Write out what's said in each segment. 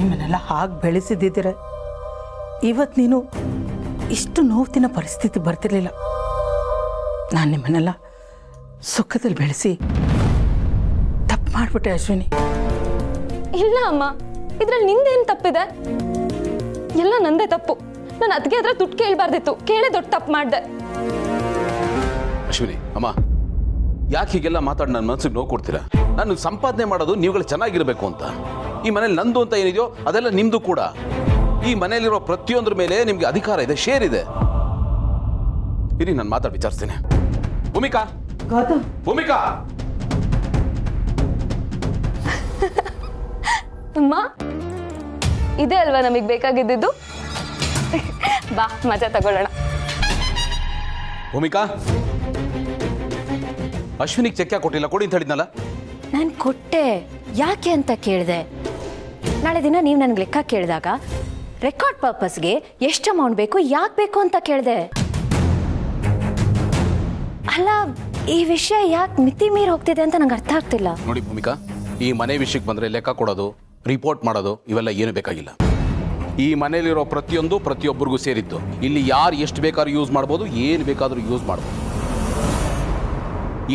ನಿಮ್ಮನ್ನೆಲ್ಲ ಹಾಗೆ ಬೆಳೆಸಿದ್ದಿದ್ದೀರ ಇವತ್ತು ನೀನು ಇಷ್ಟು ನೋವಿನ ಪರಿಸ್ಥಿತಿ ಬರ್ತಿರ್ಲಿಲ್ಲ. ನಾನು ನಿಮ್ಮನ್ನೆಲ್ಲ ಸುಖದಲ್ಲಿ ಬೆಳೆಸಿ ತಪ್ಪು ಮಾಡಿಬಿಟ್ಟೆ ಅಶ್ವಿನಿ. ಇಲ್ಲ ಅಮ್ಮ, ಇದ್ರಲ್ಲಿ ನಿಂದೇನು ತಪ್ಪಿದೆ? ಎಲ್ಲ ನಂದೇ ತಪ್ಪು. ನಾನು ಅದಕ್ಕೆ ಅದ್ರ ದುಡ್ಡು ಕೇಳಬಾರ್ದಿತ್ತು, ಕೇಳೇ ದೊಡ್ಡ ತಪ್ಪು ಮಾಡಿದೆ. ಅಶ್ವಿನಿ ಅಮ್ಮ, ಯಾಕೆ ಹೀಗೆಲ್ಲ ಮಾತಾಡಿ ನನ್ನ ಮನಸ್ಸಿಗೆ ನೋವು ಕೊಡ್ತೀರಾ? ನಾನು ಸಂಪಾದನೆ ಮಾಡೋದು ನೀವುಗಳು ಚೆನ್ನಾಗಿರಬೇಕು ಅಂತ. ಈ ಮನೇಲಿ ನಂದು ಅಂತ ಏನಿದೆಯೋ ಅದೆಲ್ಲ ನಿಮ್ದು ಕೂಡ. ಈ ಮನೆಯಲ್ಲಿರೋ ಪ್ರತಿಯೊಂದ್ರ ಮೇಲೆ ನಿಮ್ಗೆ ಅಧಿಕಾರ ಇದೆ, ಶೇರ್ ಇದೆ. ಇರಿ, ನಾನು ಮಾತಾಡಿ ವಿಚಾರಿಸ್ತೇನೆ. ಭೂಮಿಕಾ, ಭೂಮಿಕಾ, ಅಮ್ಮ, ಇದೇ ಅಲ್ವಾ ನಮಗೆ ಬೇಕಾಗಿದ್ದು? ಬಾ, ಮಜಾ ತಗೊಳ್ಳೋಣ. ಭೂಮಿಕಾ, ಅಶ್ವಿನಿಗೆ ಚೆಕ್ ಯಾಕೆ ಕೊಟ್ಟಿಲ್ಲ? ಕೊಡಿ ಅಂತ ಹೇಳಿದ್ನಲ್ಲ. ನಾನು ಕೊಟ್ಟೆ. ಯಾಕೆ ಅಂತ ಕೇಳಿದೆ. ನಾಳೆ ದಿನ ನೀವು ನನಗೆ ಲೆಕ್ಕ ಕೇಳಿದಾಗ ರೆಕಾರ್ಡ್ ಪರ್ಪಸ್ಗೆ ಎಷ್ಟು ಅಮೌಂಟ್ ಬೇಕು, ಯಾಕೆ ಬೇಕು ಅಂತ ಕೇಳಿದೆ. ಅಲ್ಲ, ಈ ವಿಷಯ ಯಾಕೆ ಮಿತಿ ಮೀರಿ ಹೋಗ್ತಿದೆ ಅಂತ ನಂಗೆ ಅರ್ಥ ಆಗ್ತಿಲ್ಲ. ನೋಡಿ ಭೂಮಿಕಾ, ಈ ಮನೆ ವಿಷಯಕ್ಕೆ ಬಂದರೆ ಲೆಕ್ಕ ಕೊಡೋದು, ರಿಪೋರ್ಟ್ ಮಾಡೋದು ಇವೆಲ್ಲ ಏನು ಬೇಕಾಗಿಲ್ಲ. ಈ ಮನೇಲಿರೋ ಪ್ರತಿಯೊಂದು ಪ್ರತಿಯೊಬ್ಬರಿಗೂ ಸೇರಿದ್ದು. ಇಲ್ಲಿ ಯಾರು ಎಷ್ಟು ಬೇಕಾದ್ರೂ ಯೂಸ್ ಮಾಡ್ಬೋದು, ಏನು ಬೇಕಾದರೂ ಯೂಸ್ ಮಾಡ್ಬೋದು.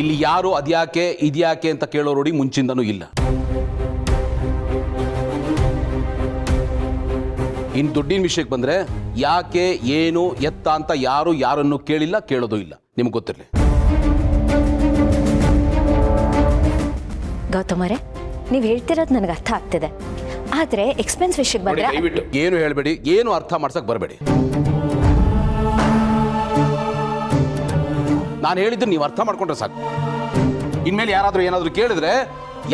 ಇಲ್ಲಿ ಯಾರು ಅದ್ಯಾಕೆ ಇದ್ಯಾಕೆ ಅಂತ ಕೇಳೋ ರೂಢಿ ಮುಂಚಿಂದನೂ ಇಲ್ಲ. ಇನ್ನು ದುಡ್ಡಿನ ವಿಷಯಕ್ಕೆ ಬಂದರೆ ಯಾಕೆ, ಏನು, ಎತ್ತ ಅಂತ ಯಾರು ಯಾರನ್ನು ಕೇಳಿಲ್ಲ, ಕೇಳೋದು ಇಲ್ಲ. ನಿಮ್ಗೆ ಗೊತ್ತಿರಲಿ. ಗೌತಮರೇ, ನೀವು ಹೇಳ್ತಿರೋದು ನನಗೆ ಅರ್ಥ ಆಗ್ತಿದೆ. ಆದರೆ ಎಕ್ಸ್ಪೆನ್ಸ್ ವಿಷಯಕ್ಕೆ ಬಂದರೆ ದಯವಿಟ್ಟು ಏನು ಹೇಳಬೇಡಿ, ಏನು ಅರ್ಥ ಮಾಡ್ಸಕ್ಕೆ ಬರಬೇಡಿ. ನಾನು ಹೇಳಿದ್ದು ನೀವು ಅರ್ಥ ಮಾಡ್ಕೊಂಡ್ರೆ ಸಾಕು. ಇನ್ಮೇಲೆ ಯಾರಾದರೂ ಏನಾದರೂ ಕೇಳಿದ್ರೆ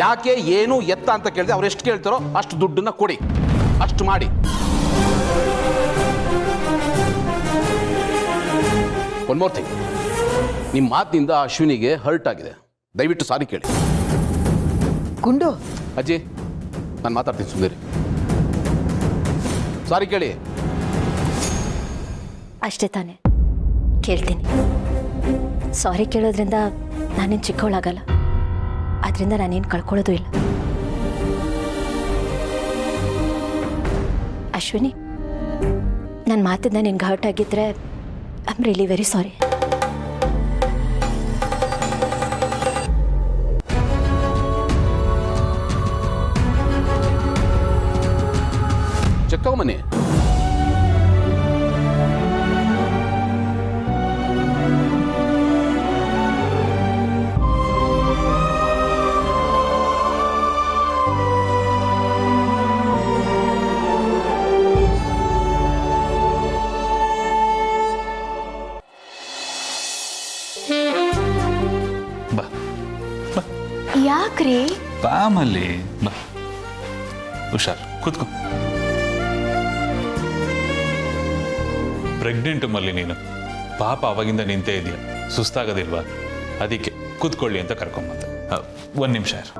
ಯಾಕೆ, ಏನು, ಎತ್ತ ಅಂತ ಕೇಳಿದ್ರೆ ಅವ್ರು ಎಷ್ಟು ಕೇಳ್ತಾರೋ ಅಷ್ಟು ದುಡ್ಡನ್ನ ಕೊಡಿ, ಅಷ್ಟು ಮಾಡಿ. ಒನ್ ಮೋರ್ ಥಿಂಗ್, ನಿಮ್ಮ ಮಾತಿನಿಂದ ಅಶ್ವಿನಿಗೆ ಹರ್ಟ್ ಆಗಿದೆ. ದಯವಿಟ್ಟು ಸಾರಿ ಕೇಳಿ. ಗುಂಡು, ಅಜ್ಜಿ, ನಾನು ಮಾತಾಡ್ತೀನಿ, ಸುಂದರಿ. ಸಾರಿ ಕೇಳಿ. ಅಷ್ಟೇ ತಾನೇ, ಕೇಳ್ತೀನಿ. ಸಾರಿ ಕೇಳೋದ್ರಿಂದ ನಾನೇನು ಚಿಕ್ಕವಳಾಗಲ್ಲ, ಅದರಿಂದ ನಾನೇನು ಕಳ್ಕೊಳ್ಳೋದು ಇಲ್ಲ. ಅಶ್ವಿನಿ, ನನ್ನ ಮಾತಿಂದ ನಿನ್ಗೆ ಹರ್ಟ್ ಆಗಿದ್ರೆ I am really very sorry. Check ತಗೊಂಬನ್ನಿ. ಯಾಕ್ರಿ? ಬಾಮಲ್ಲಿ ಬಾ, ಹುಷಾರ್, ಕೂತ್ಕೋ. ಪ್ರೆಗ್ನೆಂಟ್ ಮಲ್ಲಿ ನೀನು ಪಾಪ, ಅವಾಗಿಂದ ನಿಂತೇ ಇದೆಯಾ, ಸುಸ್ತಾಗೋದಿಲ್ವಾ? ಅದಕ್ಕೆ ಕೂತ್ಕೊಳ್ಳಿ ಅಂತ ಕರ್ಕೊಂಬಂದ. ಒಂದು ನಿಮಿಷ ಇರು.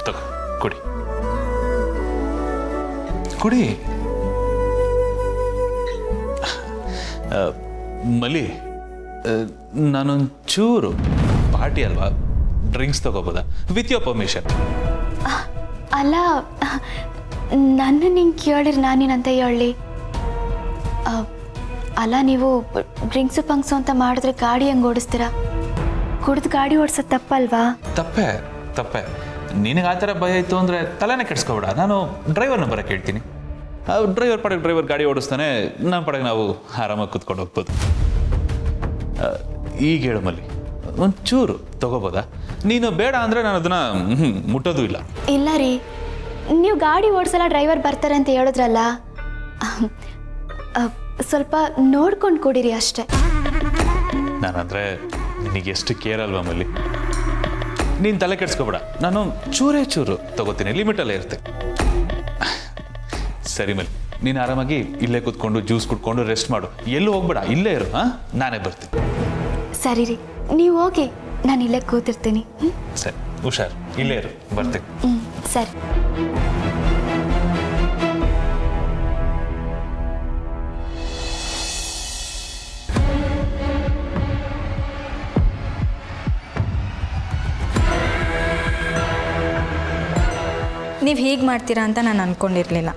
ತಗೋ, ಕುಡಿ ಕುಡಿ. ಮಲಿ, ನಾನೊಂಚೂರು ಪಾರ್ಟಿ ಅಲ್ವಾ, ಡ್ರಿಂಕ್ಸ್ ತಗೋಬೋದಾ ವಿತ್ ಯೋರ್ ಪರ್ಮಿಷನ್? ಅಲ್ಲ, ನನ್ನ ನಿಂಗೆ ಕೇಳಿರಿ ನಾನೇನಂತ ಹೇಳಿ. ಅಲ್ಲ, ನೀವು ಡ್ರಿಂಕ್ಸು ಪಂಕ್ಸು ಅಂತ ಮಾಡಿದ್ರೆ ಗಾಡಿ ಹೆಂಗೆ ಓಡಿಸ್ತೀರಾ? ಕುಡಿದು ಗಾಡಿ ಓಡಿಸೋದು ತಪ್ಪಲ್ವಾ? ತಪ್ಪೆ ತಪ್ಪೆ. ನಿನಗೆ ಆ ಥರ ಭಯ ಇತ್ತು ಅಂದರೆ ತಲೆನೇ ಕೆಡಿಸ್ಕೊಬೇಡ. ನಾನು ಡ್ರೈವರ್ನ ಬರೋಕ್ಕೆ ಹೇಳ್ತೀನಿ. ಡ್ರೈವರ್ ಪಡೆಗೆ ಡ್ರೈವರ್ ಗಾಡಿ ಓಡಿಸ್ತಾನೆ, ನಮ್ಮ ಪಡೆಗೆ ನಾವು ಆರಾಮಾಗಿ ಕೂತ್ಕೊಂಡು ಹೋಗ್ಬೋದು. ಈಗ ಹೇಳು ಮಲ್ಲಿ, ಒಂಚೂರು ತಗೋಬೋದಾ? ನೀನು ಬೇಡ ಅಂದರೆ ನಾನು ಅದನ್ನು ಮುಟ್ಟೋದು ಇಲ್ಲ. ಇಲ್ಲ ರೀ, ನೀವು ಗಾಡಿ ಓಡಿಸಲ್ಲ, ಡ್ರೈವರ್ ಬರ್ತಾರೆ ಅಂತ ಹೇಳಿದ್ರಲ್ಲ, ಸ್ವಲ್ಪ ನೋಡ್ಕೊಂಡು ಕೊಡಿರಿ ಅಷ್ಟೇ. ನಾನಂದರೆ ನಿನಗೆ ಎಷ್ಟು ಕೇರ್ ಅಲ್ವಾ ಮಲ್ಲಿ? ನೀನು ತಲೆ ಕೆಡಿಸ್ಕೊಬೇಡ, ನಾನು ಚೂರೇ ಚೂರು ತಗೋತೀನಿ, ಲಿಮಿಟಲ್ಲೇ ಇರ್ತೀನಿ. ಸರಿ ಮಲ್ಲಿ, ನೀನು ಆರಾಮಾಗಿ ಇಲ್ಲೇ ಕೂತ್ಕೊಂಡು ಜ್ಯೂಸ್ ಕುಡ್ಕೊಂಡು ರೆಸ್ಟ್ ಮಾಡು, ಎಲ್ಲೂ ಹೋಗ್ಬೇಡ, ಇಲ್ಲೇ ಇರು. ನಾನೇ ಬರ್ತೀನಿ. ಸರಿ ರೀ, ನೀವು ಹೋಗಿ, ನಾನು ಇಲ್ಲೇ ಕೂತಿರ್ತೀನಿ. ಸರಿ, ಹುಷಾರ್, ಇಲ್ಲೇ ಇರು, ಬರ್ತೀನಿ. ಸರಿ. ನೀವು ಹೀಗೆ ಮಾಡ್ತೀರಾ ಅಂತ ನಾನು ಅಂದ್ಕೊಂಡಿರಲಿಲ್ಲ.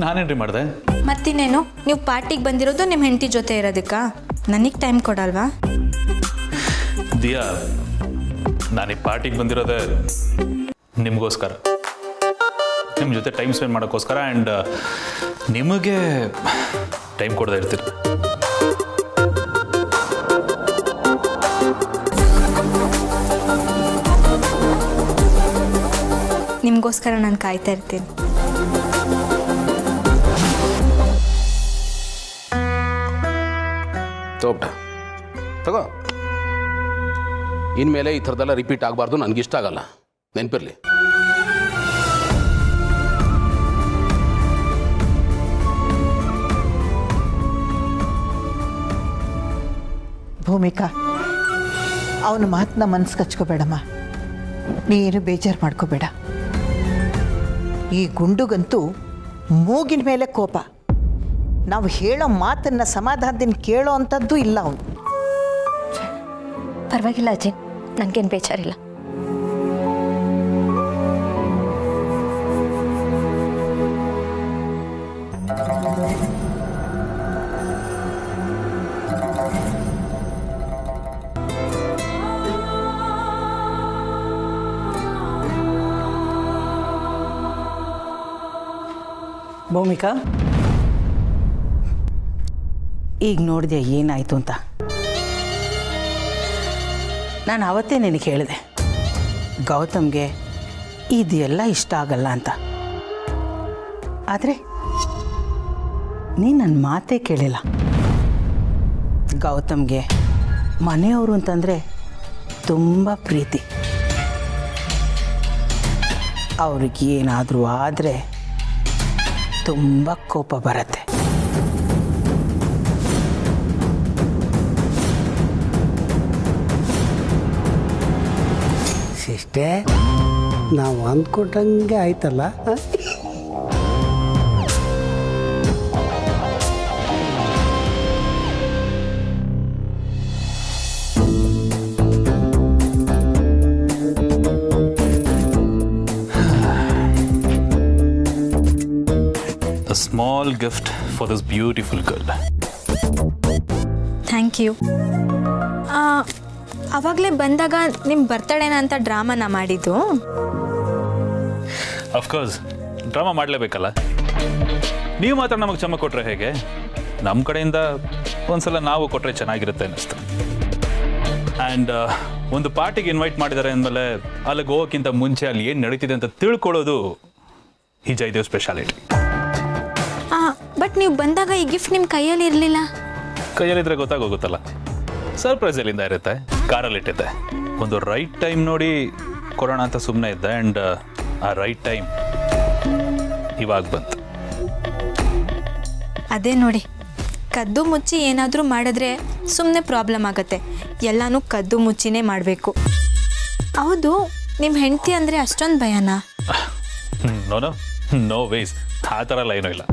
ನಾನೇನ್ರಿ ಮಾಡಿದೆ? ಮತ್ತಿನ್ನೇನು, ನೀವು ಪಾರ್ಟಿಗೆ ಬಂದಿರೋದು ನಿಮ್ಮ ಹೆಂಡತಿ ಜೊತೆ ಇರೋದಕ್ಕಾ? ನನಗೆ ಟೈಮ್ ಕೊಡಲ್ವಾ? ದಿಯಾ, ನಾನು ಈ ಪಾರ್ಟಿಗೆ ಬಂದಿರೋದೇ ನಿಮಗೋಸ್ಕರ, ನಿಮ್ಮ ಜೊತೆ ಟೈಮ್ ಸ್ಪೆಂಡ್ ಮಾಡೋಕ್ಕೋಸ್ಕರ. ಆ್ಯಂಡ್ ನಿಮಗೆ ಟೈಮ್ ಕೊಡದೇ ಇರ್ತೀರಿ. ನಿಮಗೋಸ್ಕರ ನಾನು ಕಾಯ್ತಾ ಇರ್ತೀನಿ. ತಗೋ, ಇನ್ಮೇಲೆ ಈ ಥರದ್ದೆಲ್ಲ ರಿಪೀಟ್ ಆಗಬಾರ್ದು, ನನಗಿಷ್ಟ ಆಗಲ್ಲ, ನೆನಪಿರಲಿ. ಭೂಮಿಕಾ, ಅವನ ಮಾತನ್ನ ಮನಸ್ಸು ಕಚ್ಕೋಬೇಡಮ್ಮ. ನೀನು ಬೇಜಾರು ಮಾಡ್ಕೋಬೇಡ. ಈ ಗುಂಡುಗಂತೂ ಮೂಗಿನ ಮೇಲೆ ಕೋಪ. ನಾವು ಹೇಳೋ ಮಾತನ್ನು ಸಮಾಧಾನದಿಂದ ಕೇಳೋ ಅಂಥದ್ದು ಇಲ್ಲ ಅವನು. ಪರವಾಗಿಲ್ಲ ಅಜ್ಜಿ, ನನಗೇನು ಬೇಜಾರಿಲ್ಲ. ಭೂಮಿಕಾ, ಈಗ ನೋಡಿದೆ ಏನಾಯಿತು ಅಂತ. ನಾನು ಅವತ್ತೇ ನಿನಗೆ ಹೇಳಿದೆ, ಗೌತಮ್ಗೆ ಇದೆಲ್ಲ ಇಷ್ಟ ಆಗಲ್ಲ ಅಂತ. ಆದರೆ ನೀನು ನನ್ನ ಮಾತೇ ಕೇಳಿಲ್ಲ. ಗೌತಮ್ಗೆ ಮನೆಯವರು ಅಂತಂದರೆ ತುಂಬ ಪ್ರೀತಿ. ಅವ್ರಿಗೆ ಏನಾದರೂ ಆದರೆ ತುಂಬ ಕೋಪ ಬರುತ್ತೆ. ಸಿಸ್ಟರ್, ನಾವು ಅಂದ್ಕೊಟ್ಟಂಗೆ ಆಯ್ತಲ್ಲ. A small gift for this beautiful girl. Thank you. ಆವಾಗಲೇ ಬಂದಾಗ ನಿಮ್ಮ ಬರ್ತಡೇನ ಅಂತ ಡ್ರಾಮಾನ ಮಾಡಿದ್ದು? ಅಫ್ಕೋರ್ಸ್, ಡ್ರಾಮಾ ಮಾಡಲೇಬೇಕಲ್ಲ. ನೀವು ಮಾತ್ರ ನಮಗೆ ಚಮಕ್ ಕೊಟ್ಟರೆ ಹೇಗೆ? ನಮ್ಮ ಕಡೆಯಿಂದ ಒಂದ್ಸಲ ನಾವು ಕೊಟ್ಟರೆ ಚೆನ್ನಾಗಿರುತ್ತೆ ಅನ್ನಿಸ್ತು. ಆ್ಯಂಡ್ ಒಂದು ಪಾರ್ಟಿಗೆ ಇನ್ವೈಟ್ ಮಾಡಿದ್ದಾರೆ ಅಂದಮೇಲೆ ಅಲ್ಲಿಗೆ ಹೋಗೋಕ್ಕಿಂತ ಮುಂಚೆ ಅಲ್ಲಿ ಏನು ನಡೀತಿದೆ ಅಂತ ತಿಳ್ಕೊಳ್ಳೋದು ಈ ಜಯದೇವ್ ಸ್ಪೆಷಾಲಿಟಿ. ಬಟ್ ನೀವು ಬಂದಾಗ ಈ ಗಿಫ್ಟ್ ನಿಮ್ಮ ಕೈಯಲ್ಲಿ ಇರಲಿಲ್ಲ. ಕೈಯಲ್ಲಿದ್ದರೆ ಗೊತ್ತಾಗೋಗುತ್ತಲ್ಲ. ಸರ್ಪ್ರೈಸ್ ಎಲ್ಲಿಂದ ಇರುತ್ತೆ? ಕಾರಲ್ಲಿಟ್ಟಿದ್ದೆ. ಒಂದು ರೈಟ್ ಟೈಮ್ ನೋಡಿ ಕೊಡೋಣ ಅಂತ ಸುಮ್ಮನೆ ಇದ್ದೆ. ಆ್ಯಂಡ್ ಆ ರೈಟ್ ಟೈಮ್ ಇವಾಗ ಬಂತು. ಅದೇ ನೋಡಿ, ಕದ್ದು ಮುಚ್ಚಿ ಏನಾದರೂ ಮಾಡಿದ್ರೆ ಸುಮ್ಮನೆ ಪ್ರಾಬ್ಲಮ್ ಆಗುತ್ತೆ. ಎಲ್ಲನೂ ಕದ್ದು ಮುಚ್ಚಿನೇ ಮಾಡಬೇಕು. ಹೌದು, ನಿಮ್ಮ ಹೆಂಡತಿ ಅಂದರೆ ಅಷ್ಟೊಂದು ಭಯನಾ? ನೋ ವೇಸ್, ಆ ಥರ ಎಲ್ಲ ಏನೂ ಇಲ್ಲ.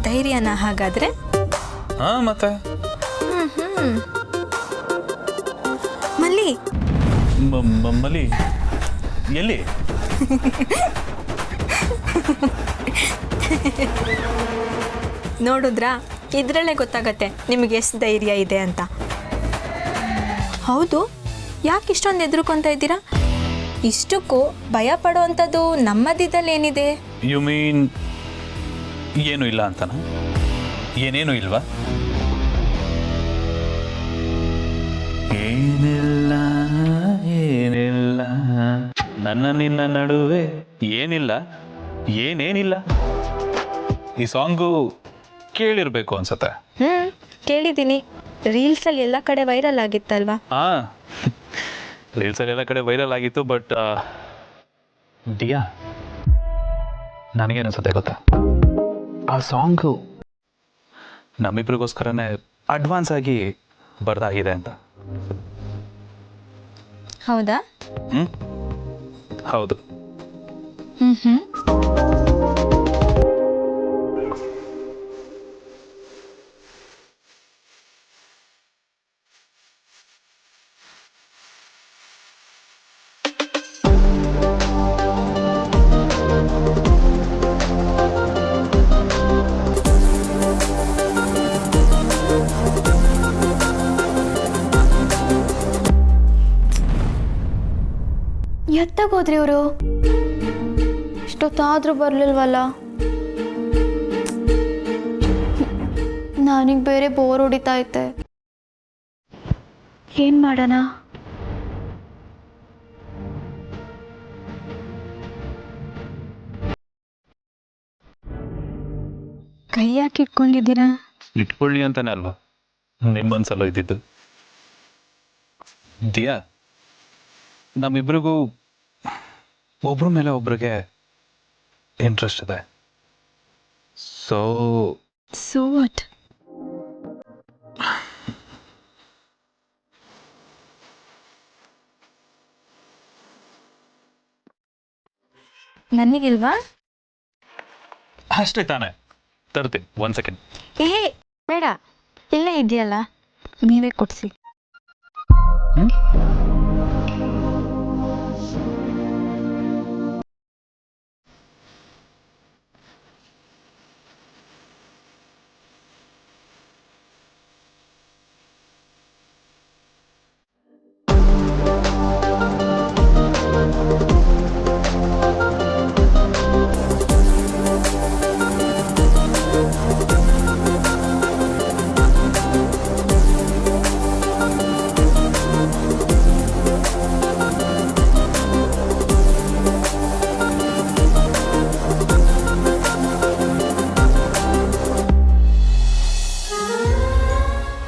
ಧೈರ್ಯನಾ ಹಾಗಾದರೆ? ಹಾಂ, ಮತ್ತೆ ಮಲ್ಲಿ ಮಲ್ಲಿ ಎಲ್ಲಿ? ನೋಡಿದ್ರಾ, ಇದರಲ್ಲೇ ಗೊತ್ತಾಗತ್ತೆ ನಿಮಗೆ ಎಷ್ಟು ಧೈರ್ಯ ಇದೆ ಅಂತ. ಹೌದು, ಯಾಕೆ ಇಷ್ಟೊಂದು ಹೆದರ್ಕೊಂತ ಇದ್ದೀರಾ? ಇಷ್ಟಕ್ಕೂ ಭಯ ಪಡೋ ಅಂಥದ್ದು ನಮ್ಮದಿದ್ದಲ್ಲಿ ಏನಿದೆ? ಯು ಮೀನ್ ಏನೂ ಇಲ್ಲ ಅಂತನಾ? ಏನೇನು ಇಲ್ವಾ? ಏನಿಲ್ಲ ಏನಿಲ್ಲ ನನ್ನ ನಿನ್ನ ನಡುವೆ, ಏನಿಲ್ಲ ಏನೇನಿಲ್ಲ. ಈ ಸಾಂಗು ಕೇಳಿರ್ಬೇಕು ಅನ್ಸತ್ತೆ. ಕೇಳಿದ್ದೀನಿ. ರೀಲ್ಸಲ್ಲಿ ಎಲ್ಲ ಕಡೆ ವೈರಲ್ ಆಗಿತ್ತಲ್ವಾ? ಹಾಂ, ರೀಲ್ಸಲ್ಲಿ ಎಲ್ಲ ಕಡೆ ವೈರಲ್ ಆಗಿತ್ತು. ಬಟ್ ಡಿಯಾ, ನನಗೇನಿಸುತ್ತೆ ಗೊತ್ತಾ, ಆ ಸಾಂಗು ನಮ್ಮಿಬ್ರಿಗೋಸ್ಕರನೇ ಅಡ್ವಾನ್ಸ್ ಆಗಿ ಬರ್ದಾಗಿದೆ ಅಂತ. ಹೌದಾ? ಹೌದು. ಎಲ್ಲೋದ್ರಿ ಇವರು? ಇಷ್ಟೊತ್ತಾದ್ರೂ ಬರ್ಲಿಲ್ವಲ್ಲ. ನನಗೆ ಬೇರೆ ಬೋರ್ ಹೊಡಿತಾ ಐತೆ. ಏನ್ ಮಾಡೋಣ? ಕೈ ಯಾಕೆ ಇಟ್ಕೊಂಡಿದ್ದೀರಾ? ಇಟ್ಕೊಳ್ಳಿ ಅಂತಾನೆ ಅಲ್ವಾ ನಿಮ್ಮನ್ಸಲ್ಲ ಇದ್ದಿದ್ದು. ದಿಯಾ, ನಮ್ಮಿಬ್ರಿಗೂ ಒಬ್ರ ಮೇಲೆ ಒಬ್ರಿಗೆ ಇಂಟ್ರೆಸ್ಟ್ ಇದೆ. So what? ನನಗಿಲ್ವಾ? ಅಷ್ಟೇ ತಾನೆ, ತರ್ತೀನಿ. 1 ಸೆಕೆಂಡ್. ಬೇಡ, ಇಲ್ಲೇ ಇದೆಯಲ್ಲ, ನೀವೇ ಕೊಡ್ಸಿ.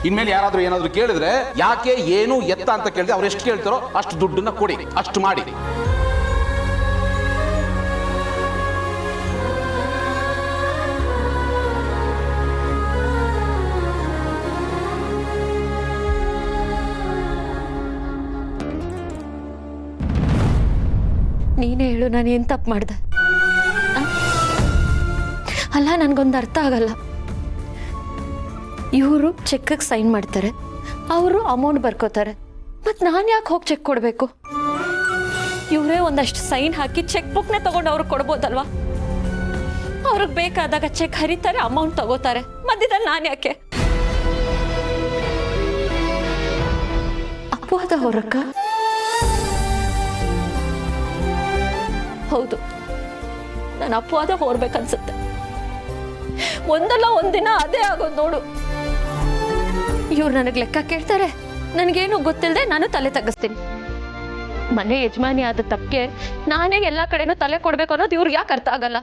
ಇನ್ಮೇಲೆ ಯಾರಾದ್ರೂ ಏನಾದ್ರು ಕೇಳಿದ್ರೆ ಯಾಕೆ, ಏನು, ಎತ್ತ ಅಂತ ಕೇಳಿದ್ರೆ ಅವ್ರು ಎಷ್ಟು ಕೇಳ್ತಾರೋ ಅಷ್ಟು ದುಡ್ಡನ್ನ ಕೊಡಿ, ಅಷ್ಟು ಮಾಡಿ. ನೀನೇ ಹೇಳು, ನಾನು ಏನು ತಪ್ಪು ಮಾಡಿದೆ? ಅಲ್ಲ, ನನಗೊಂದು ಅರ್ಥ ಆಗಲ್ಲ. ಇವರು ಚೆಕ್ಗೆ ಸೈನ್ ಮಾಡ್ತಾರೆ, ಅವರು ಅಮೌಂಟ್ ಬರ್ಕೋತಾರೆ, ಮತ್ತು ನಾನು ಯಾಕೆ ಹೋಗಿ ಚೆಕ್ ಕೊಡಬೇಕು? ಇವರೇ ಒಂದಷ್ಟು ಸೈನ್ ಹಾಕಿ ಚೆಕ್ ಬುಕ್ನೇ ತಗೊಂಡು ಅವ್ರಿಗೆ ಕೊಡ್ಬೋದಲ್ವಾ? ಅವ್ರಿಗೆ ಬೇಕಾದಾಗ ಚೆಕ್ ಹರಿತಾರೆ, ಅಮೌಂಟ್ ತಗೋತಾರೆ, ಮಧ್ಯದಲ್ಲಿ ನಾನು ಯಾಕೆ? ಅಪವಾದ ಹೊರಕ್ಕ? ಹೌದು, ನಾನು ಅಪವಾದ ಹೊರಬೇಕನ್ಸುತ್ತೆ. ಒಂದಲ್ಲ ಒಂದಿನ ಅದೇ ಆಗೋದು ನೋಡು. ಇವ್ರು ನನಗೆ ಲೆಕ್ಕ ಕೇಳ್ತಾರೆ, ನನಗೇನು ಗೊತ್ತಿಲ್ಲದೆ ನಾನು ತಲೆ ತಗ್ಗಿಸ್ತೀನಿ. ಮನೆ ಯಜಮಾನಿ ಆದ ತಪ್ಪಿಗೆ ನಾನೇ ಎಲ್ಲ ಕಡೆನೂ ತಲೆ ಕೊಡ್ಬೇಕು ಅನ್ನೋದು ಇವ್ರಿಗೆ ಯಾಕೆ ಅರ್ಥ ಆಗಲ್ಲ?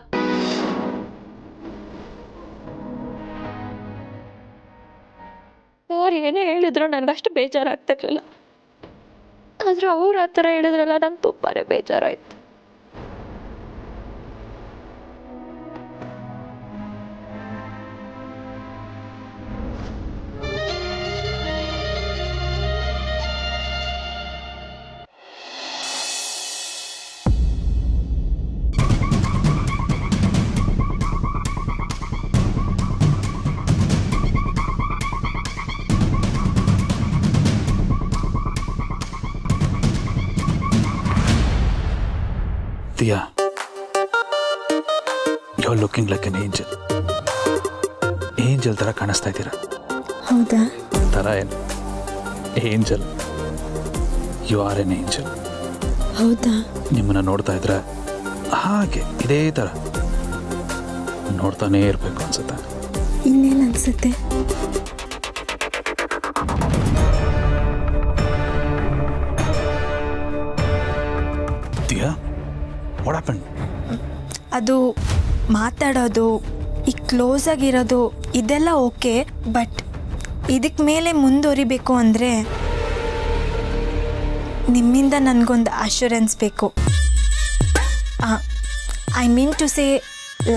ಅವ್ರು ಏನೇ ಹೇಳಿದ್ರು ನನಗಷ್ಟು ಬೇಜಾರಾಗ್ತಿರ್ಲಿಲ್ಲ. ಆದ್ರೆ ಅವ್ರು ಆ ಥರ ಹೇಳಿದ್ರಲ್ಲ, ನಂಗೆ ತುಂಬಾನೇ ಬೇಜಾರಾಯ್ತು. Diya, you are looking like an angel. Angel ಥರ ಕಾಣಿಸ್ತಾ ಇದ್ದೀರಾ. ಹೌದಾ? ಥರ ಏನು, angel. You are an angel. ಹೌದಾ? ನಿಮ್ಮನ್ನು ನೋಡ್ತಾ ಇದ್ರೆ ಹಾಗೆ ಇದೇ ಥರ ನೋಡ್ತಾನೇ ಇರಬೇಕು ಅನ್ಸುತ್ತೆ. ಇನ್ನೇನು ಅನ್ಸುತ್ತೆ? Diya, what happened? ಅದು ಮಾತಾಡೋದು, ಈ ಕ್ಲೋಸ್ ಆಗಿರೋದು ಇದೆಲ್ಲ ಓಕೆ, ಬಟ್ ಇದಕ್ಕೆ ಮೇಲೆ ಮುಂದುವರಿಬೇಕು ಅಂದರೆ ನಿಮ್ಮಿಂದ ನನಗೊಂದು ಅಶ್ಯೂರೆನ್ಸ್ ಬೇಕು. I mean to say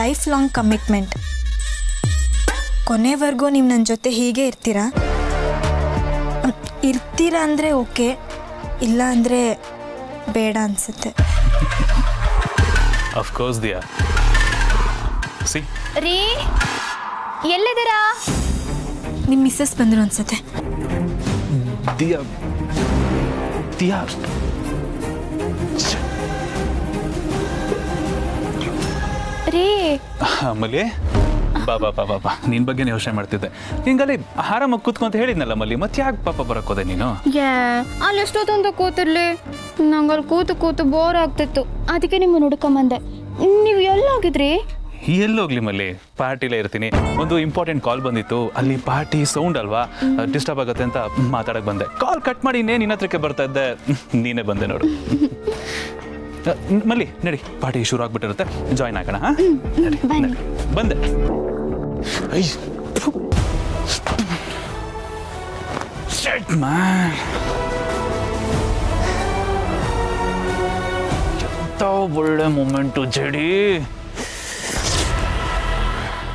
life long commitment. ಕೊನೆವರೆಗೂ ನೀವು ನನ್ನ ಜೊತೆ ಹೀಗೆ ಇರ್ತೀರಾ? ಇರ್ತೀರಾ ಅಂದರೆ ಓಕೆ, ಇಲ್ಲ ಅಂದರೆ ಬೇಡ ಅನಿಸುತ್ತೆ. Of course Diya. ಸಿ ರೀ, ಎಲ್ಲಿದ್ದೀರಾ? ನಿಮ್ಮ ಮಿಸ್ಸಸ್ ಬಂದರು ಅನ್ಸುತ್ತೆ. ದಿಯಾ, ದಿಯಾ, ರೀ, ಆಮೇಲೆ ಬಾ ಬಾ ಬಾ ಬಾ ಬಾ ನಿನ್ನ ಬಗ್ಗೆ ಯೋಚನೆ ಮಾಡ್ತಿದ್ದೆ ಹಿಂಗಲ್ಲಿ ಆರಾಮಾಗಿ ಕೂತ್ಕೊಂತ ಹೇಳಿದ್ನಲ್ಲ ಮಲ್ಲಿ ಮತ್ತೆ ಯಾಕೆ ಪಾಪ ಬರೋಕ್ಕೋದೆ ನೀನು ಅಲ್ಲಿ ಎಷ್ಟೊತ್ತಂತ ಕೂತಿರ್ಲಿ ನಂಗೆ ಅಲ್ಲಿ ಕೂತು ಬೋರ್ ಆಗ್ತಿತ್ತು ಅದಕ್ಕೆ ನಿಮ್ಮ ಹುಡ್ಕೊಂಬಂದೆ ನೀವು ಎಲ್ಲೋಗಿದ್ರಿ ಎಲ್ಲೋಗ್ಲಿ ಮಲ್ಲಿ ಪಾರ್ಟಿಲೇ ಇರ್ತೀನಿ ಒಂದು ಇಂಪಾರ್ಟೆಂಟ್ ಕಾಲ್ ಬಂದಿತ್ತು ಅಲ್ಲಿ ಪಾರ್ಟಿ ಸೌಂಡ್ ಅಲ್ವಾ ಡಿಸ್ಟರ್ಬ್ ಆಗುತ್ತೆ ಅಂತ ಮಾತಾಡಕ್ಕೆ ಬಂದೆ ಕಾಲ್ ಕಟ್ ಮಾಡಿ ನಿನ್ನ ಹತ್ರಕ್ಕೆ ಬರ್ತಾ ಇದ್ದೆ ನೀನೇ ಬಂದೆ ನೋಡು ಮಲ್ಲಿ ನಡಿ ಪಾರ್ಟಿ ಶುರು ಆಗ್ಬಿಟ್ಟಿರುತ್ತೆ ಜಾಯ್ನ್ ಆಗೋಣ ಹಾಂ ನಡಿ ನಡಿ. ಬಂದೆ ಎಂತ ಒಳ್ಳೆ ಮೂಮೆಂಟು ಜಡಿ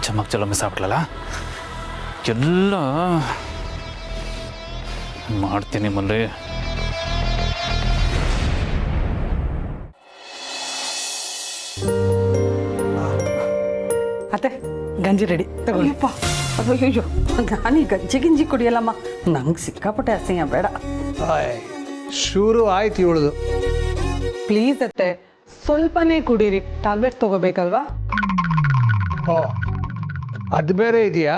ಚಮಕ್ ಚಲೋ ಮಿಸ್ ಆಗ್ಬಿಟ್ಲಲ್ಲ ಎಲ್ಲ ಮಾಡ್ತೀನಿ ಮಲ್ಲಿ ಅತ್ತೆ ಗಂಜಿ ರೆಡಿ ತಗೊಳ್ಳಿಪ್ಪ ಅಯ್ಯೋ ನಾನು ಗಂಜಿ ಗಿಂಜಿ ಕುಡಿಯಲ್ಲಮ್ಮ ನಂಗೆ ಸಿಕ್ಕಾಪಟ್ಟೆ ಅಸಹ್ಯ ಬೇಡ ಶುರು ಆಯ್ತು ಇವಳದು. ಪ್ಲೀಸ್ ಅತ್ತೆ ಸ್ವಲ್ಪನೇ ಕುಡೀರಿ ಟ್ಯಾಬ್ಲೆಟ್ ತಗೋಬೇಕಲ್ವಾ ಓ ಅದು ಬೇರೆ ಇದೆಯಾ?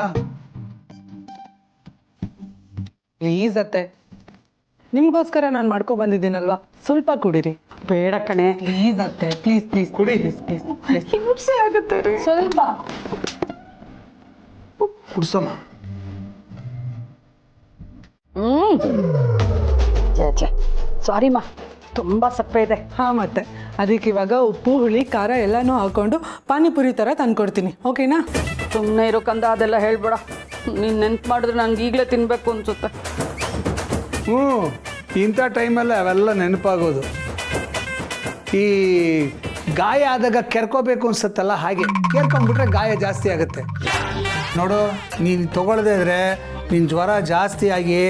ಪ್ಲೀಸ್ ಅತ್ತೆ ನಿಮಗೋಸ್ಕರ ನಾನು ಮಾಡ್ಕೊ ಬಂದಿದ್ದೀನಲ್ವಾ ಸ್ವಲ್ಪ ಕುಡೀರಿ ಬೇಡ ಕಣೆ ಪ್ಲೀಸ್ ಅತ್ತೆ ಪ್ಲೀಸ್ ಪ್ಲೀಸ್ ಕುಡಿ ಹಿಂಸೆ ಆಗುತ್ತೆ ರೀ ಸ್ವಲ್ಪ ಕುಡ್ಸಮ್ಮ. ಸಾರಿ ಮಾ ತುಂಬ ಸಪ್ಪೆ ಇದೆ ಹಾಂ ಮತ್ತೆ ಅದಕ್ಕೆ ಇವಾಗ ಉಪ್ಪು ಹುಳಿ ಖಾರ ಎಲ್ಲನೂ ಹಾಕೊಂಡು ಪಾನಿಪುರಿ ಥರ ತಂದ್ಕೊಡ್ತೀನಿ ಓಕೆನಾ ಸುಮ್ಮನೆ ಇರೋ ಕಂದ ಅದೆಲ್ಲ ಹೇಳ್ಬೇಡ ನೀನು ನೆನ್ಪು ಮಾಡಿದ್ರೆ ನಂಗೆ ಈಗಲೇ ತಿನ್ನಬೇಕು ಅನ್ಸುತ್ತೆ ಇಂಥ ಟೈಮಲ್ಲಿ ಅವೆಲ್ಲ ನೆನಪಾಗೋದು. ಈ ಗಾಯ ಆದಾಗ ಕೆರ್ಕೋಬೇಕು ಅನ್ಸುತ್ತಲ್ಲ ಹಾಗೆ ಕೆರ್ಕೊಂಡ್ಬಿಟ್ರೆ ಗಾಯ ಜಾಸ್ತಿ ಆಗುತ್ತೆ. ನೋಡು ನೀನು ತಗೊಳ್ಳದೇ ಇದ್ರೆ ನಿನ್ನ ಜ್ವರ ಜಾಸ್ತಿ ಆಗಿ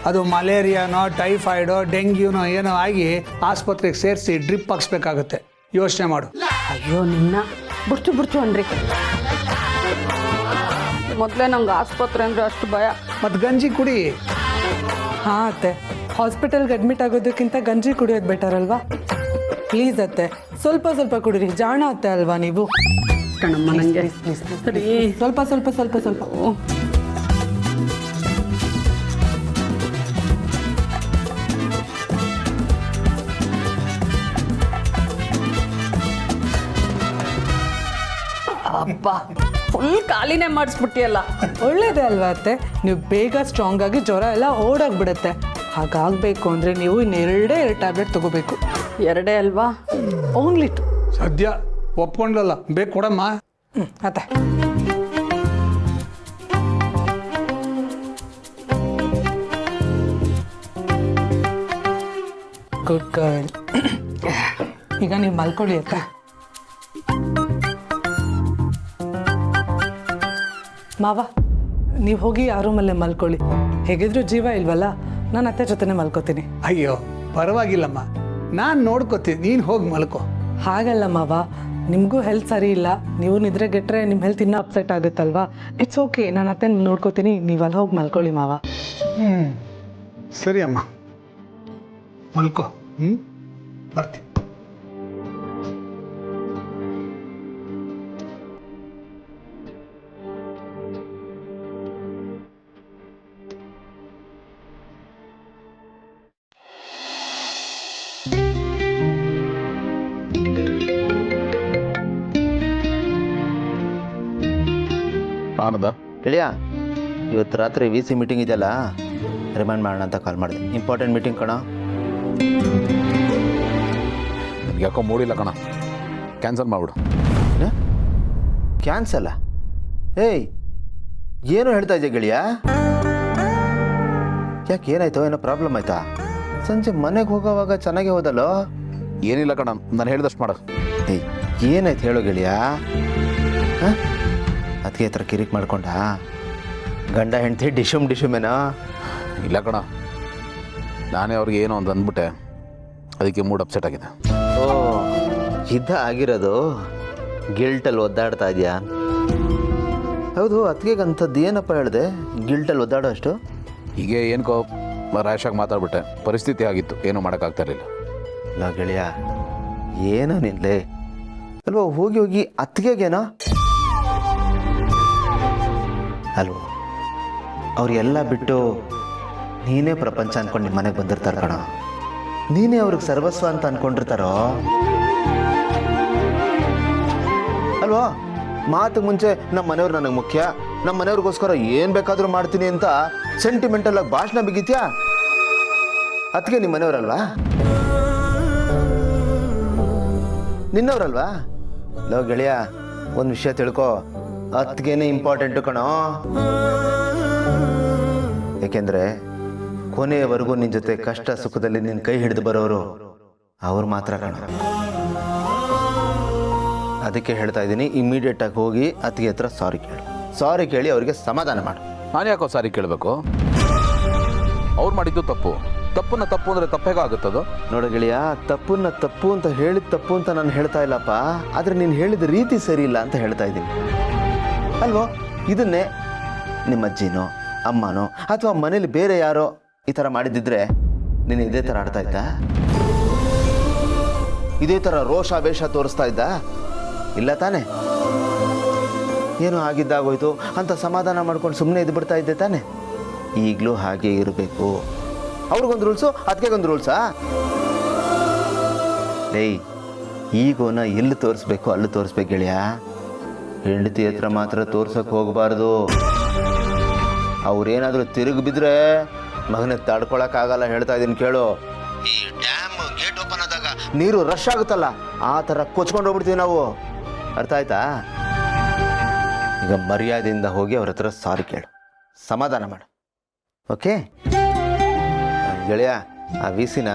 ಅದು ಮಲೇರಿಯಾನೋ ಟೈಫಾಯ್ಡೋ ಡೆಂಗ್ಯೂನೋ ಏನೋ ಆಗಿ ಆಸ್ಪತ್ರೆಗೆ ಸೇರಿಸಿ ಡ್ರಿಪ್ ಹಾಕ್ಸ್ಬೇಕಾಗುತ್ತೆ. ಯೋಚನೆ ಮಾಡು. ಅಯ್ಯೋ ನಿನ್ನ ಬುರ್ಚು ಅನ್ರಿ ಮೊದಲೇ ನಂಗೆ ಆಸ್ಪತ್ರೆ ಅಂದರೆ ಅಷ್ಟು ಭಯ. ಮತ್ತು ಗಂಜಿ ಕುಡಿ. ಹಾಂ ಅತ್ತೆ ಹಾಸ್ಪಿಟಲ್ಗೆ ಅಡ್ಮಿಟ್ ಆಗೋದಕ್ಕಿಂತ ಗಂಜಿ ಕುಡಿಯೋದು ಬೆಟರ್ ಅಲ್ವಾ? ಪ್ಲೀಸ್ ಅತ್ತೆ ಸ್ವಲ್ಪ ಸ್ವಲ್ಪ ಕುಡೀರಿ ಜಾಣ ಅತ್ತೆ ಅಲ್ವಾ ನೀವು? ಕಣಮ್ಮ ನನಗೆ ಸರಿ ಸ್ವಲ್ಪ ಸ್ವಲ್ಪ ಸ್ವಲ್ಪ ಸ್ವಲ್ಪ ಅಪ್ಪ ಫುಲ್ ಖಾಲಿನೇ ಮಾಡಿಸ್ಬಿಟ್ಟಿಯಲ್ಲ. ಒಳ್ಳೇದೇ ಅಲ್ವಾ ಅತ್ತೆ? ನೀವು ಬೇಗ ಸ್ಟ್ರಾಂಗ್ ಆಗಿ ಜ್ವರ ಎಲ್ಲ ಓಡೋಗ್ಬಿಡುತ್ತೆ. ಹಾಗಾಗಬೇಕು ಅಂದರೆ ನೀವು ಇನ್ನೆರಡೇ 2 ಟ್ಯಾಬ್ಲೆಟ್ ತೊಗೋಬೇಕು. 2 ಅಲ್ವಾ? ಓನ್ಲಿ 2. ಸದ್ಯ ಒಪ್ಕೊಂಡಲ್ಲ ಬೇಕು ಕೊಡಮ್ಮ. ಅತ್ತೆ ಗುಡ್ ಗರ್ಲ್. ಈಗ ನೀವು ಮಲ್ಕೊಳ್ಳಿ ಅತ್ತೆ. ಮಾವ ನೀವು ಹೋಗಿ ಆ ರೂಮಲ್ಲೇ ಮಲ್ಕೊಳ್ಳಿ. ಹೇಗಿದ್ರು ಜೀವ ಇಲ್ವಲ್ಲ, ನಾನು ಅತ್ತೆ ಜೊತೆನೇ ಮಲ್ಕೋತೀನಿ. ಅಯ್ಯೋ ಪರವಾಗಿಲ್ಲಮ್ಮ, ನಾನು ನೋಡ್ಕೋತೀನಿ, ನೀನು ಹೋಗಿ ಮಲ್ಕೋ. ಹಾಗಲ್ಲ ಮಾವ, ನಿಮಗೂ ಹೆಲ್ತ್ ಸರಿ ಇಲ್ಲ, ನೀವು ನಿದ್ರೆಗೆಟ್ರೆ ನಿಮ್ಮ ಹೆಲ್ತ್ ಇನ್ನೂ ಅಪ್ಸೆಟ್ ಆಗುತ್ತಲ್ವಾ? ಇಟ್ಸ್ ಓಕೆ, ನಾನು ಅತ್ತೆ ನೋಡ್ಕೋತೀನಿ, ನೀವು ಅಲ್ಲಿ ಹೋಗಿ ಮಲ್ಕೊಳ್ಳಿ ಮಾವ. ಸರಿ ಅಮ್ಮ ಮಲ್ಕೋ. ಬರ್ತೀನಿ. ಆನಂದ ಗೆಳೆಯ, ಇವತ್ತು ರಾತ್ರಿ ವಿ ಸಿ ಮೀಟಿಂಗ್ ಇದೆಯಲ್ಲ, ರಿಮೈಂಡ್ ಮಾಡೋಣ ಅಂತ ಕಾಲ್ ಮಾಡಿದೆ. ಇಂಪಾರ್ಟೆಂಟ್ ಮೀಟಿಂಗ್ ಕಣ. ನನಗೆ ಯಾಕೋ ಮೂಡಿಲ್ಲ ಕಣ, ಕ್ಯಾನ್ಸಲ್ ಮಾಡಿಬಿಡು. ಕ್ಯಾನ್ಸಲ್ಲ? ಏಯ್ ಏನು ಹೇಳ್ತಾ ಇದೆಯಾ ಗೆಳೆಯ? ಯಾಕೆ ಏನಾಯ್ತು? ಏನೋ ಪ್ರಾಬ್ಲಮ್ ಆಯ್ತಾ? ಸಂಜೆ ಮನೆಗೆ ಹೋಗೋವಾಗ ಚೆನ್ನಾಗೇ ಹೋದಲ್ಲೋ? ಏನಿಲ್ಲ ಕಣ, ನಾನು ಹೇಳ್ದಷ್ಟು ಮಾಡು. ಏಯ್ ಏನಾಯ್ತು ಹೇಳೋ ಗೆಳೆಯ? ಹಾಂ ಅದಕ್ಕೆ ಹತ್ರ ಕಿರಿಕ್ ಮಾಡ್ಕೊಂಡ? ಗಂಡ ಹೆಂಡ್ತಿ ಡಿಶುಮೇನೋ? ಇಲ್ಲ ಕಣ, ನಾನೇ ಅವ್ರಿಗೆ ಏನೋ ಒಂದು ಅಂದ್ಬಿಟ್ಟೆ, ಅದಕ್ಕೆ ಮೂಡ್ ಅಪ್ಸೆಟ್ ಆಗಿದೆ. ಓ ಇದ್ದ ಆಗಿರೋದು? ಗಿಲ್ಟಲ್ಲಿ ಒದ್ದಾಡ್ತಾ ಇದೆಯಾ? ಹೌದು, ಅದಕ್ಕೆ ಅಂಥದ್ದು ಏನಪ್ಪ ಹೇಳಿದೆ ಗಿಲ್ಟಲ್ಲಿ ಒದ್ದಾಡೋ ಅಷ್ಟು? ಹೀಗೆ ಏನಕೋ ರ್ಯಾಶಾಗಿ ಮಾತಾಡ್ಬಿಟ್ಟೆ, ಪರಿಸ್ಥಿತಿ ಆಗಿತ್ತು, ಏನೂ ಮಾಡೋಕ್ಕಾಗ್ತಾ ಇರಲಿಲ್ಲ. ಇಲ್ಲ ಗೆಳೆಯ, ಏನೋ ನಿನ್ಲೆ ಅಲ್ವಾ? ಹೋಗಿ ಹೋಗಿ ಅತ್ತಿಗೆಗೇನೋ? ಅಲ್ವೋ ಅವ್ರಿಗೆಲ್ಲ ಬಿಟ್ಟು ನೀನೇ ಪ್ರಪಂಚ ಅಂದ್ಕೊಂಡು ನಿಮ್ಮ ಮನೆಗೆ ಬಂದಿರ್ತಾರೆ ಕಣ. ನೀನೇ ಅವ್ರಿಗೆ ಸರ್ವಸ್ವ ಅಂತ ಅಂದ್ಕೊಂಡಿರ್ತಾರೋ ಅಲ್ವೋ? ಮಾತು ಮುಂಚೆ ನಮ್ಮ ಮನೆಯವ್ರು ನನಗೆ ಮುಖ್ಯ, ನಮ್ಮ ಮನೆಯವ್ರಿಗೋಸ್ಕರ ಏನು ಬೇಕಾದರೂ ಮಾಡ್ತೀನಿ ಅಂತ ಸೆಂಟಿಮೆಂಟಲ್ ಆಗಿ ಭಾಷಣ ಬಿಗಿತ್ಯಾ? ಅದಕ್ಕೆ ನಿಮ್ಮ ಮನೆಯವರಲ್ವಾ? ನಿನ್ನವರಲ್ವಾ? ಲೋ ಗೆಳೆಯ, ಒಂದು ವಿಷಯ ತಿಳ್ಕೊ, ಅತ್ತಿಗೆನೇ ಇಂಪಾರ್ಟೆಂಟು ಕಣೋ. ಏಕೆಂದರೆ ಕೊನೆಯವರೆಗೂ ನಿನ್ನ ಜೊತೆ ಕಷ್ಟ ಸುಖದಲ್ಲಿ ನಿನ್ನ ಕೈ ಹಿಡಿದು ಬರೋರು ಅವ್ರು ಮಾತ್ರ ಕಣ. ಅದಕ್ಕೆ ಹೇಳ್ತಾ ಇದ್ದೀನಿ, ಇಮಿಡಿಯೇಟಾಗಿ ಹೋಗಿ ಅತ್ತಿಗೆ ಹತ್ರ ಸಾರಿ ಕೇಳಿ ಅವರಿಗೆ ಸಮಾಧಾನ ಮಾಡು. ನಾನು ಯಾಕೋ ಸಾರಿ ಕೇಳಬೇಕು? ಅವ್ರು ಮಾಡಿದ್ದು ತಪ್ಪು. ತಪ್ಪನ್ನ ತಪ್ಪು ಅಂದರೆ ತಪ್ಪೇಗೋ ಆಗುತ್ತದು? ನೋಡು ಗೆಳೆಯ, ತಪ್ಪನ್ನ ತಪ್ಪು ಅಂತ ಹೇಳಿದ ತಪ್ಪು ಅಂತ ನಾನು ಹೇಳ್ತಾ ಇಲ್ಲಪ್ಪ, ಆದರೆ ನೀನು ಹೇಳಿದ ರೀತಿ ಸರಿ ಇಲ್ಲ ಅಂತ ಹೇಳ್ತಾ ಇದ್ದೀನಿ ಅಲ್ವೋ? ಇದನ್ನೇ ನಿಮ್ಮ ಅಜ್ಜಿನೋ ಅಮ್ಮನೋ ಅಥವಾ ಮನೇಲಿ ಬೇರೆ ಯಾರೋ ಈ ಥರ ಮಾಡಿದ್ದಿದ್ರೆ ನೀನು ಇದೇ ಥರ ಆಡ್ತಾ ಇದ್ದ? ಇದೇ ಥರ ರೋಷಾವೇಶ ತೋರಿಸ್ತಾ ಇದ್ದ? ಇಲ್ಲ ತಾನೆ? ಏನೋ ಆಗಿದ್ದಾಗೋಯ್ತು ಅಂತ ಸಮಾಧಾನ ಮಾಡ್ಕೊಂಡು ಸುಮ್ಮನೆ ಇದ್ದು ಬಿಡ್ತಾ ಇದ್ದೆ ತಾನೆ? ಈಗಲೂ ಹಾಗೆ ಇರಬೇಕು. ಅವ್ರಿಗೊಂದು ರೂಲ್ಸು, ಅದಕ್ಕೊಂದು ರೂಲ್ಸಾ? ಲೇಯ್, ಈಗೋನ ಎಲ್ಲಿ ತೋರಿಸ್ಬೇಕು ಅಲ್ಲಿ ತೋರಿಸ್ಬೇಕು ಗೆಳೆಯ. ಹೆಂಡತಿ ಹತ್ರ ಮಾತ್ರ ತೋರ್ಸಕ್ಕೆ ಹೋಗಬಾರ್ದು. ಅವ್ರೇನಾದರೂ ತಿರುಗಿ ಬಿದ್ದರೆ ಮಗನ ತಡ್ಕೊಳಕ್ಕಾಗಲ್ಲ. ಹೇಳ್ತಾ ಇದ್ದೀನಿ ಕೇಳು. ಈ ಡ್ಯಾಮ್ ಗೇಟ್ ಓಪನ್ ಆದಾಗ ನೀರು ರಶ್ ಆಗುತ್ತಲ್ಲ, ಆ ಥರ ಕೊಚ್ಕೊಂಡು ಹೋಗ್ಬಿಡ್ತೀವಿ ನಾವು. ಅರ್ಥ ಆಯ್ತಾ? ಈಗ ಮರ್ಯಾದೆಯಿಂದ ಹೋಗಿ ಅವ್ರ ಹತ್ರ ಸಾರಿ ಕೇಳು, ಸಮಾಧಾನ ಮಾಡು. ಓಕೆ ಗೆಳೆಯ, ಆ ವಿಸಿನ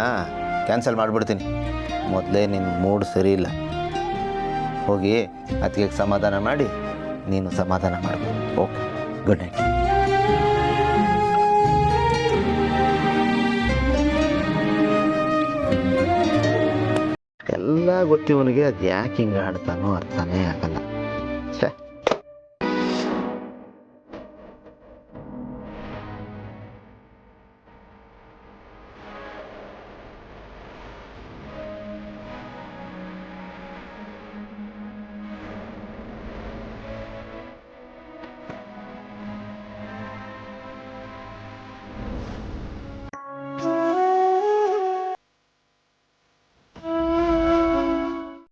ಕ್ಯಾನ್ಸಲ್ ಮಾಡಿಬಿಡ್ತೀನಿ. ಮೊದಲೇ ನಿನ್ನ ಮೂಡ್ ಸರಿ ಇಲ್ಲ. ಹೋಗಿ ಅದಕ್ಕೆ ಸಮಾಧಾನ ಮಾಡಿ ನೀನು ಸಮಾಧಾನ ಮಾಡಬೇಕು. Okay, good night. ಎಲ್ಲ ಗೊತ್ತಿವನಿಗೆ ಅದು ಯಾಕೆ ಹಿಂಗೆ ಆಡ್ತಾನೋ ಅರ್ಥನೇ ಆಗಲ್ಲ. ಛೇ.